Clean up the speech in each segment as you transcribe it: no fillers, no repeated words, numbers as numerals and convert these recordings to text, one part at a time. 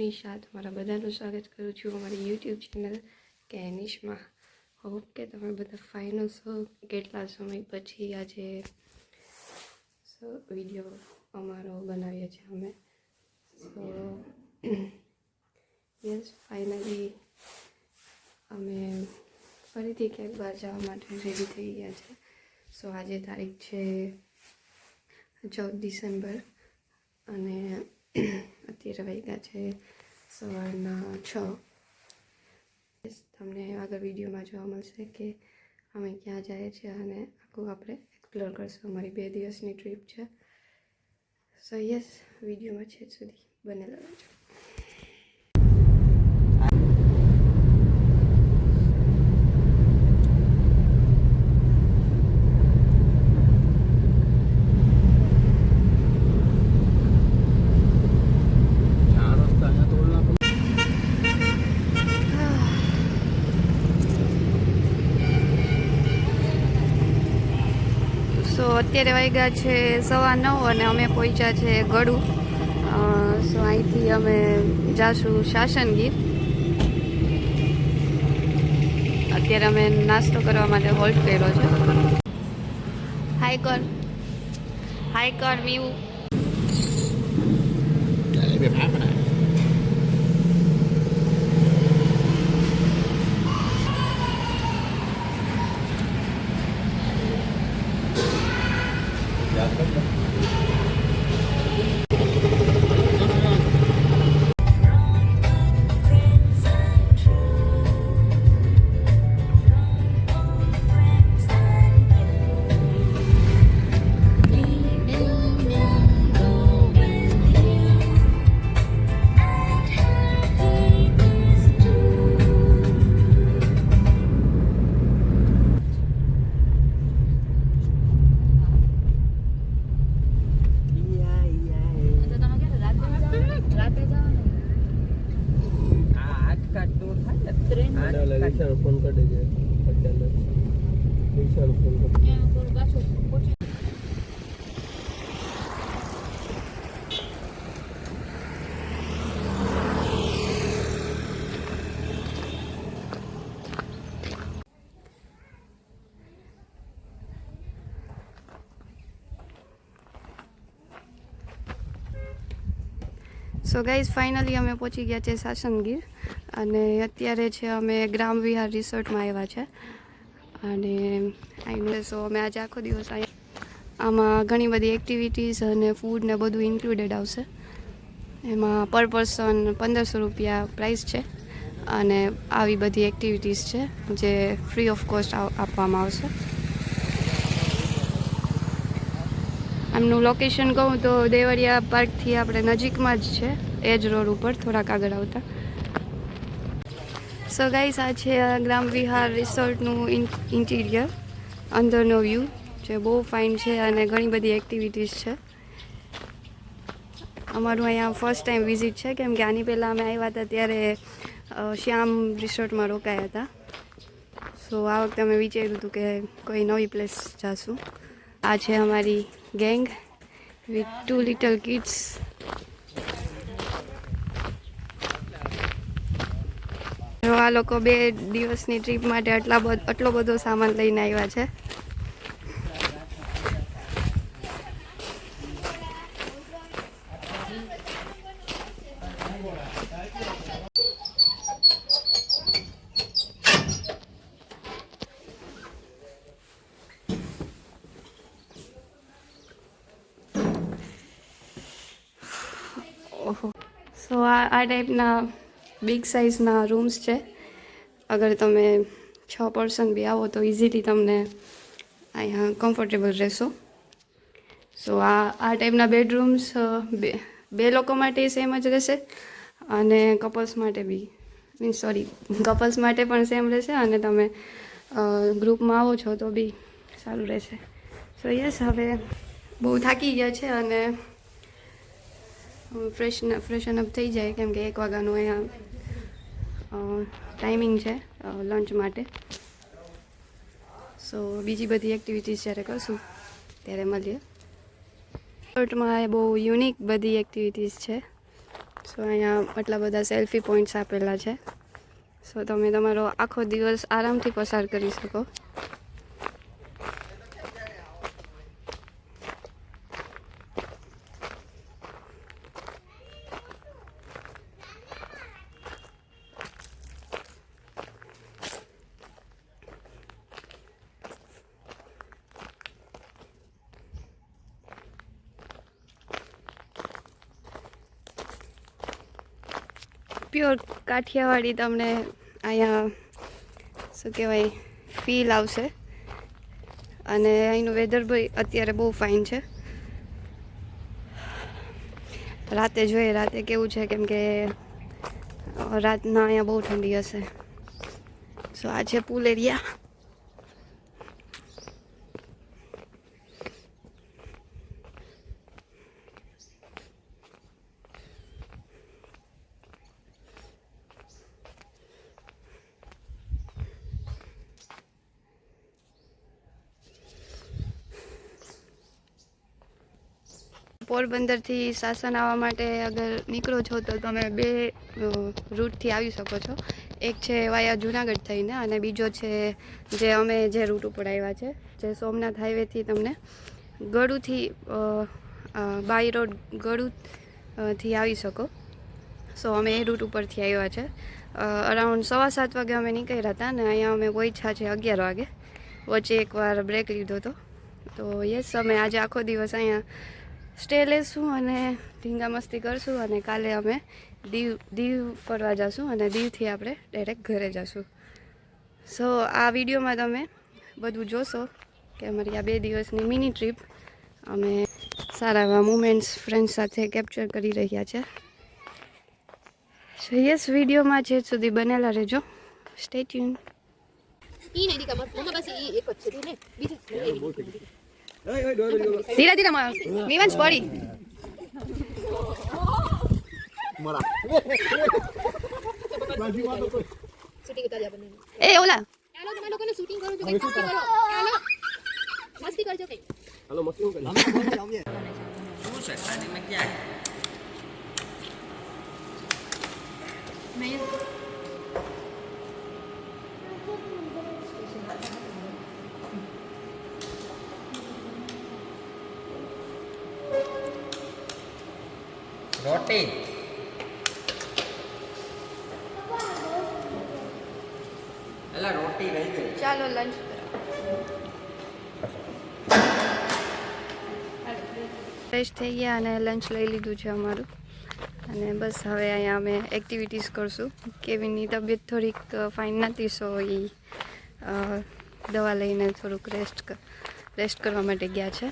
નિશા, તમારા બધાનું સ્વાગત કરું છું અમારી યુટ્યુબ ચેનલ કેનિશમાં. હોપ કે તમે બધા ફાઇન હશો. કેટલા સમય પછી આજે વિડીયો અમારો બનાવીએ છીએ અમે. સો યસ, ફાઇનલી અમે ફરીથી ક્યાંક બહાર જવા માટે રેડી થઈ ગયા છે. સો આજે તારીખ છે 14 ડિસેમ્બર અને અત્યારે વાગ્યા છે સવારના 6. તમને આગળ વિડીયોમાં જોવા મળશે કે અમે ક્યાં જઈએ છીએ અને આખું આપણે એક્સપ્લોર કરશું. અમારી 2 દિવસની ટ્રીપ છે. સો યસ, વિડીયોમાં છેક સુધી બનેલા રહેજો. સો અત્યારે વાગ્યા છે 9:15 અને અમે પહોંચ્યા છે ગળું. સો અહીંથી અમે જાશું શાસનગીર. અત્યારે અમે નાસ્તો કરવા માટે હોલ્ટ કર્યો છે. હાય કર મીવું. ફોન કરી દેજે. ફોન કરી સો ગાઈઝ, ફાઇનલી અમે પહોંચી ગયા છે શાસનગીર અને અત્યારે છે અમે ગ્રામ વિહાર રિસોર્ટમાં આવ્યા છે. અને અહીં સો અમે આજે આખો દિવસ આમાં ઘણી બધી એક્ટિવિટીઝ અને ફૂડ ને બધું ઇન્ક્લુડેડ આવશે. એમાં પર પર્સન 1500 રૂપિયા પ્રાઇસ છે અને આવી બધી એક્ટિવિટીઝ છે જે ફ્રી ઓફ કોસ્ટ આપવામાં આવશે. આમનું લોકેશન કહું તો દેવળિયા પાર્કથી આપણે નજીકમાં જ છે, એજ રોડ ઉપર થોડાક આગળ આવતા. સો ગાઈસ, આ છે ગ્રામ વિહાર રિસોર્ટનું ઇન્ટિરિયર, અંદરનો વ્યૂ જે બહુ ફાઇન છે અને ઘણી બધી એક્ટિવિટીઝ છે. અમારું અહીંયા ફર્સ્ટ ટાઈમ વિઝિટ છે કેમ કે આની પહેલાં અમે આવ્યા હતા ત્યારે શ્યામ રિસોર્ટમાં રોકાયા હતા. સો આ વખતે અમે વિચાર્યું હતું કે કોઈ નવી પ્લેસ જાશું. આ છે અમારી ગેંગ વિથ 2 લિટલ કિડ્સ. આ લોકો 2 દિવસની ટ્રીપ માટે આટલો બધો સામાન લઈને આવ્યા છે. ઓહો, સો આ ટાઈપના બિગ સાઇઝના રૂમ્સ છે. અગર તમે 6 પર્સન બી આવો તો ઇઝીલી તમને અહીંયા કમ્ફર્ટેબલ રહેશો. સો આ ટાઈપના બેડરૂમ્સ બે લોકો માટે સેમ જ રહેશે અને કપલ્સ માટે બી કપલ્સ માટે પણ સેમ રહેશે અને તમે ગ્રુપમાં આવો છો તો બી સારું રહેશે. સો યસ, હવે બહુ થાકી ગયા છે અને ફ્રેશન અપ થઈ જાય કેમ કે 1 વાગ્યાનું અહીંયા ટાઈમિંગ છે લંચ માટે. સો બીજી બધી એક્ટિવિટીઝ જ્યારે કરશું ત્યારે મળીએ. રિસોર્ટમાં બહુ યુનિક બધી એક્ટિવિટીઝ છે. સો અહીંયા આટલા બધા સેલ્ફી પોઈન્ટ્સ આપેલા છે. સો તમે તમારો આખો દિવસ આરામથી પસાર કરી શકો. પ્યોર કાઠિયાવાડી તમને અહીંયા શું કહેવાય ફીલ આવશે. અને અહીંનું વેધર બી અત્યારે બહુ ફાઇન છે. રાતે જોઈએ રાતે કેવું છે, કેમ કે રાતના અહીંયા બહુ ઠંડી હશે. સો આ છે પુલ એરિયા. પોરબંદરથી સાસણ આવવા માટે અગર નીકળો છો તો તમે 2 રૂટથી આવી શકો છો. એક છે વાયા જુનાગઢ થઈને, અને બીજો છે જે અમે જે રૂટ ઉપર આવ્યા છે, જે સોમનાથ હાઈવેથી તમને ગળુથી બાય રોડ ગળુથી આવી શકો. સો અમે એ રૂટ ઉપરથી આવ્યા છે. અરાઉન્ડ 7:15 વાગે અમે નીકળ્યા હતા, અને અહીંયા અમે પહોંચ્યા છે 11 વાગે. વચ્ચે એકવાર બ્રેક લીધો હતો. તો યસ, અમે આજે આખો દિવસ અહીંયા સ્ટે લેશું અને ઢીંગા મસ્તી કરશું, અને કાલે અમે દીવ ફરવા જઈશું, અને દીવથી આપણે ડાયરેક્ટ ઘરે જઈશું. સો આ વિડીયોમાં તમે બધું જોશો કે અમારી આ 2 દિવસની મિની ટ્રીપ અમે સારા એવા મુમેન્ટ્સ ફ્રેન્ડ્સ સાથે કેપ્ચર કરી રહ્યા છે. સો યસ, વિડીયોમાં જે સુધી બનેલા રહેજો. Stay tune. ધીરે ધીરે વિવાંશ પડી એ ઓલા ચાલો તમે લોકોને શૂટિંગ કરો છો, કઈ મસ્તી કરો. ચાલો મસ્તી કરજો કઈ. હાલો મસ્તી કરી. શું છે ખાલી મેં ક્યાં નહીં રોટી એલા રોટી રહી ગઈ. ચાલો લંચ ફ્રેશ થઈ ગયા અને લંચ લઈ લીધું છે અમારું. અને બસ હવે અહીંયા અમે એક્ટિવિટીઝ કરશું. કેવિનની તબિયત થોડીક ફાઇન નથી, સો એ દવા લઈને થોડુંક રેસ્ટ કરવા માટે ગયા છે.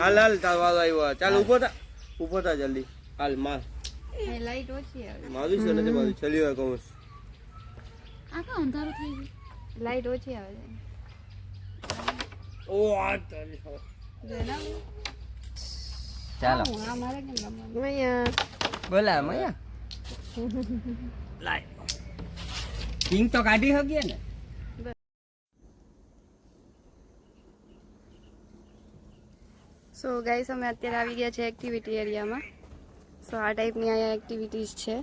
હાલ હાલ તારવાળો આવ્યો. ચાલ ઉભો થા જલ્દી. હાલ માર લાઈટ ઓછી આવે. મારું છે ને મારું ચલ્યો કહું. આખા અંધારું થઈ ગયું. લાઈટ ઓછી આવે છે. ઓ આ તારી ચાલો આ મારે કેમ રમવાનું? બોલા મયા લાય કિંગ તો કાઢી હગીએ ને. સો ગાઈસ, અમે અત્યારે આવી ગયા છે એક્ટિવિટી એરિયામાં. સો આ ટાઈપની અહીંયા એક્ટિવિટીઝ છે,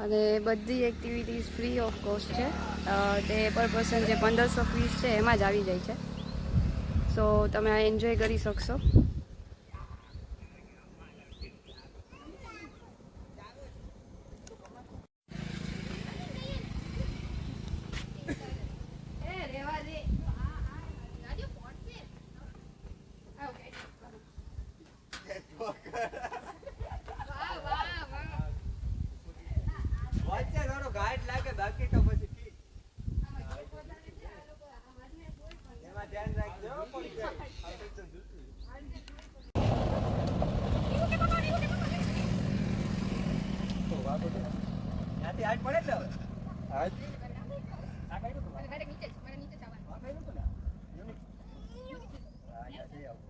અને બધી એક્ટિવિટીઝ ફ્રી ઓફ કોસ્ટ છે. તે પર પર્સન જે 1500 ફીસ છે એમાં જ આવી જાય છે. સો તમે આ એન્જોય કરી શકશો. બાકી તો પછી ઠીક. એમાં ધ્યાન રાખજો પડી જાય. ત્યાંથી હાથ પડે એટલે હવે હાથ આ કઈ તો નીચે નીચે જવાનું આ કઈ તો ના આ જઈ આવો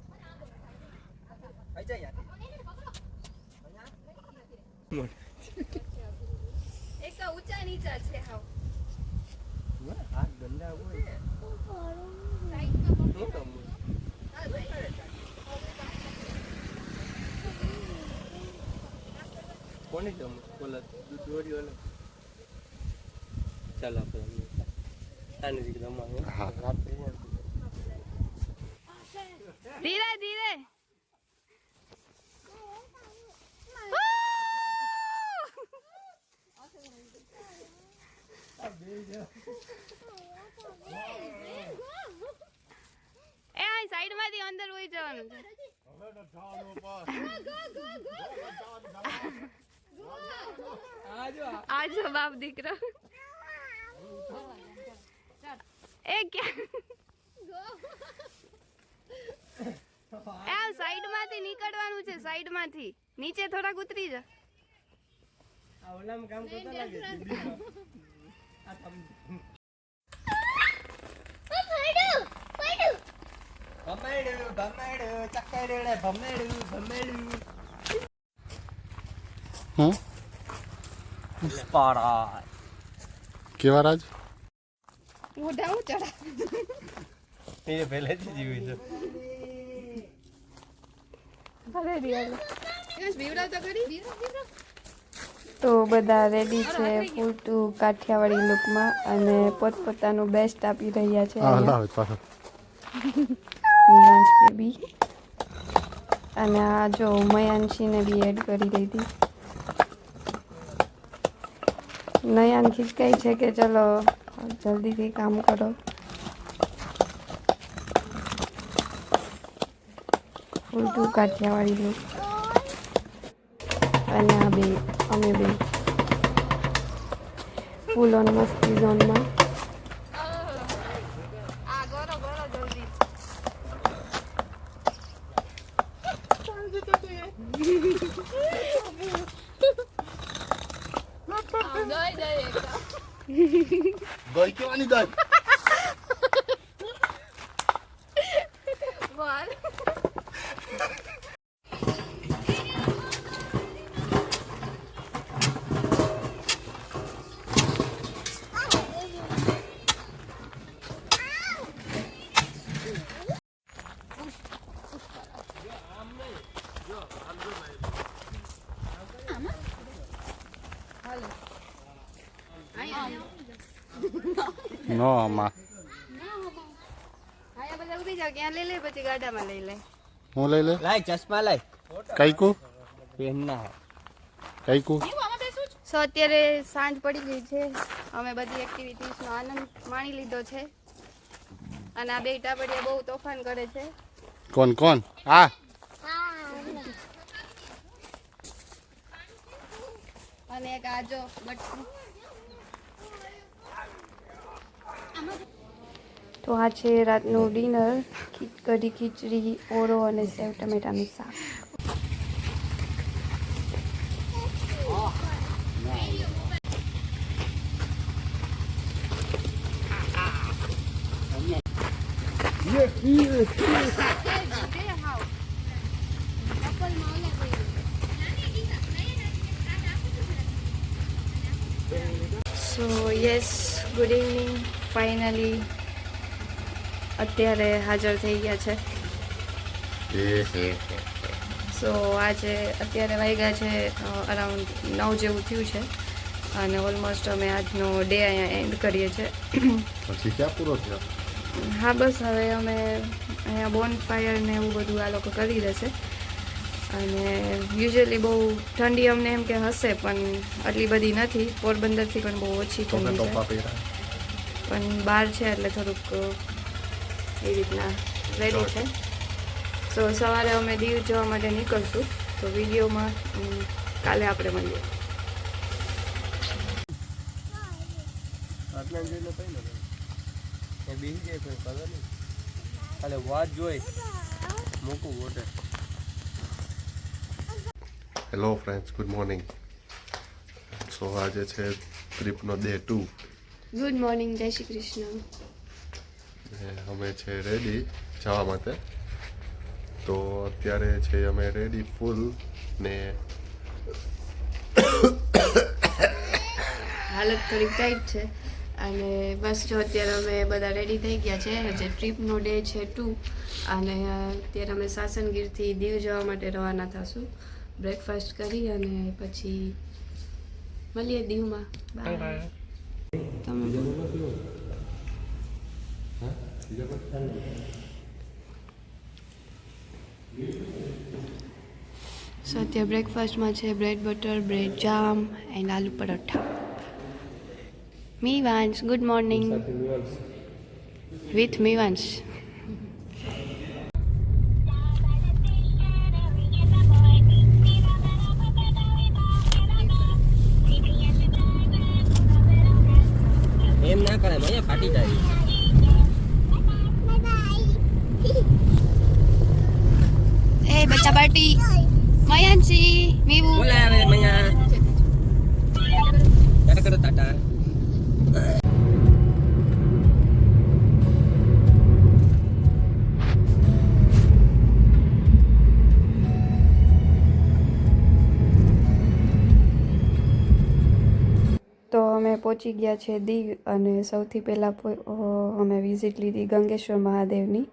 આઈ જાય એક તો ઊંચા નીચા છે હાવ. હાથ ગંદા હોય શું રમવું? કોની રમવું? બોલો દોરી વાળો. ચાલો આપણે આની રીતે રમવાનું. હા. ધીરે ધીરે એ આ સાઈડ માંથી અંદર વહી જવાનું છે. આજો બાપ દીકરો એ ક્યાં સાઈડ માંથી નીકળવાનું છે. સાઈડ માંથી નીચે થોડાક ઉતરી જા. આ ઓલામાં કામ કરતા લાગે છે. આ તમ ભમેડું ચક્કડું ને ભમેડું હું પુષ્પારાજ કેવા રાજ મોઢા હું ચડા એ પહેલેથી જીવી છે. તો બધા રેડી છે ફૂલ ટુ કાઠિયાવાડી લુકમાં અને પોતપોતાનું બેસ્ટ આપી રહ્યા છે. હા લાવ પાછો નિવાંશ બેબી અને આ જો મયાંશીને બી એડ કરી દીધી. નયાન ખીચકાઈ છે કે ચલો જલ્દીથી કામ કરો. ફૂલ ટુ કાઠિયાવાડી લુક અને આ બે અમે બે ફૂલ ઓન મસ્તી ઝોનમાં. દઈ કેવાની દઈ નો આમાં બધા ઉભી જાવ ક્યાં લઈ લે પછી ગાડામાં લઈ લે. હું લઈ લે લાય ચશ્મા લાય કઈકુ પહેરના કઈકુ સો અત્યારે સાંજ પડી ગઈ છે. અમે બધી એક્ટિવિટીઝનો આનંદ માણી લીધો છે અને આ બે ટાબડિયા બહુ તોફાન કરે છે. કોણ કોણ આ અને એક આજો બટકું. તો આ છે રાતનું ડિનર. કઢી ખીચડી ઓરો અને સેવ ટમેટાનું શાક. સો યસ ગુડ ઇવનિંગ. ફાઇનલી અત્યારે હાજર થઈ ગયા છે. સો આજે અત્યારે વાગ્યા છે અરાઉન્ડ 9 જેવું થયું છે અને ઓલમોસ્ટ અમે આજનો ડે અહીંયા એન્ડ કરીએ છીએ. પછી ક્યાં પૂરો થયો? હા બસ હવે અમે અહીંયા બોન ફાયર ને એવું બધું આ લોકો કરી દેશે. અને યુઝ્યુઅલી બહુ ઠંડી અમને એમ કે હશે પણ આટલી બધી નથી. પોરબંદરથી પણ બહુ ઓછી ઠંડી છે પણ બહાર છે એટલે થોડુંક એ રીતના રેડી છે. સો સવારે અમે દીવ જવા માટે નીકળશું. તો વિડીયોમાં કાલે આપણે મળીએ. આટલા જોઈને કઈ ન એ બીજી જાય કોઈ ખબર નહીં. ખાલે વાત જોઈ મૂકું water. Hello friends, good morning. So આજે છે ટ્રીપનો ડે 2 ગુડ મોર્નિંગ, જય શ્રી કૃષ્ણ. અમે છે રેડી જવા માટે. તો અત્યારે છે અમે રેડી ફૂલ ને હાલત થોડીક ટાઈટ છે અને બસ જો અત્યારે અમે બધા રેડી થઈ ગયા છે. જે ટ્રીપનો ડે છે 2 અને અત્યારે અમે સાસનગીરથી દીવ જવા માટે રવાના થશું. બ્રેકફાસ્ટ કરી અને પછી મળીએ દીવમાં. બાય. તમે સો અત્યારે બ્રેકફાસ્ટમાં છે bread butter, bread jam and aloo paratha. Mivansh, good morning with Mivansh. એમ ના કરે મને ફાટી જાય. એ બચ્ચા પાર્ટી મયાંશી મીવુ બોલાય આવે મૈયા. ટાટા કરો ટાટા. તો અમે પહોંચી ગયા છે દીવ અને સૌથી પહેલાં અમે વિઝિટ લીધી ગંગેશ્વર મહાદેવની.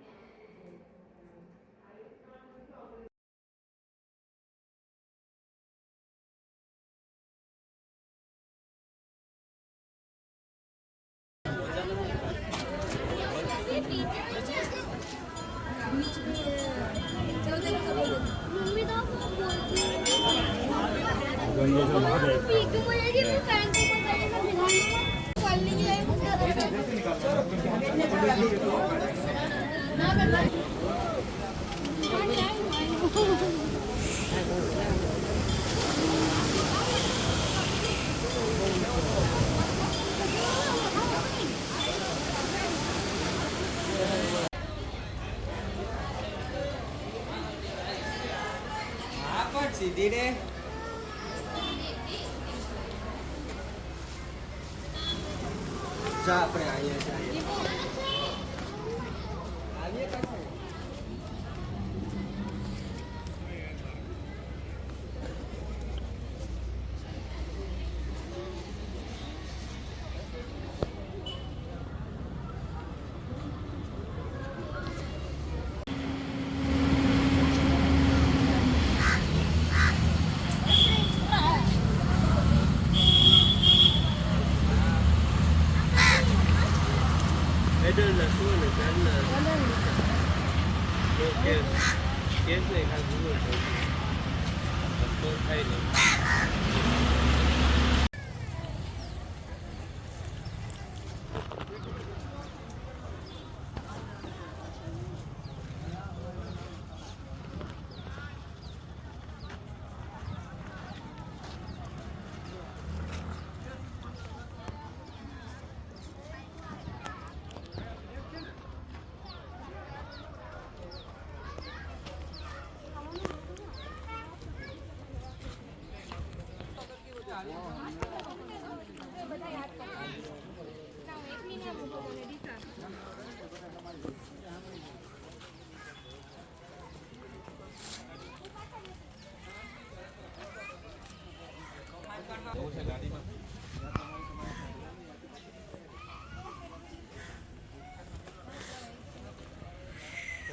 હા પણ સીધી રે. જા આપણે આવીએ છીએ. આવીએ કાંઈ. એડલના શું ને ચાલના જો કેસ ને ખાસ દૂર તો થાય ને.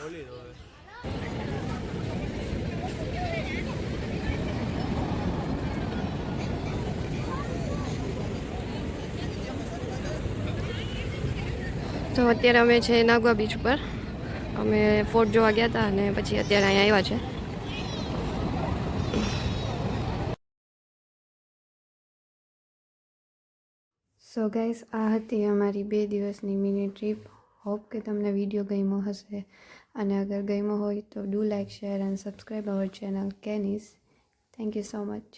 ઓલી દો હવે. તો અત્યારે અમે છે નાગવા બીચ પર. અમે ફોર્ટ જોવા ગયા હતા અને પછી અત્યારે અહીંયા આવ્યા છે. સો ગાઈસ, આ હતી અમારી 2 દિવસની મિની ટ્રીપ. હોપ કે તમને વિડીયો ગમ્યો હશે અને અગર ગમ્યો હોય તો do like, share and subscribe our channel Kenny's. Thank you so much.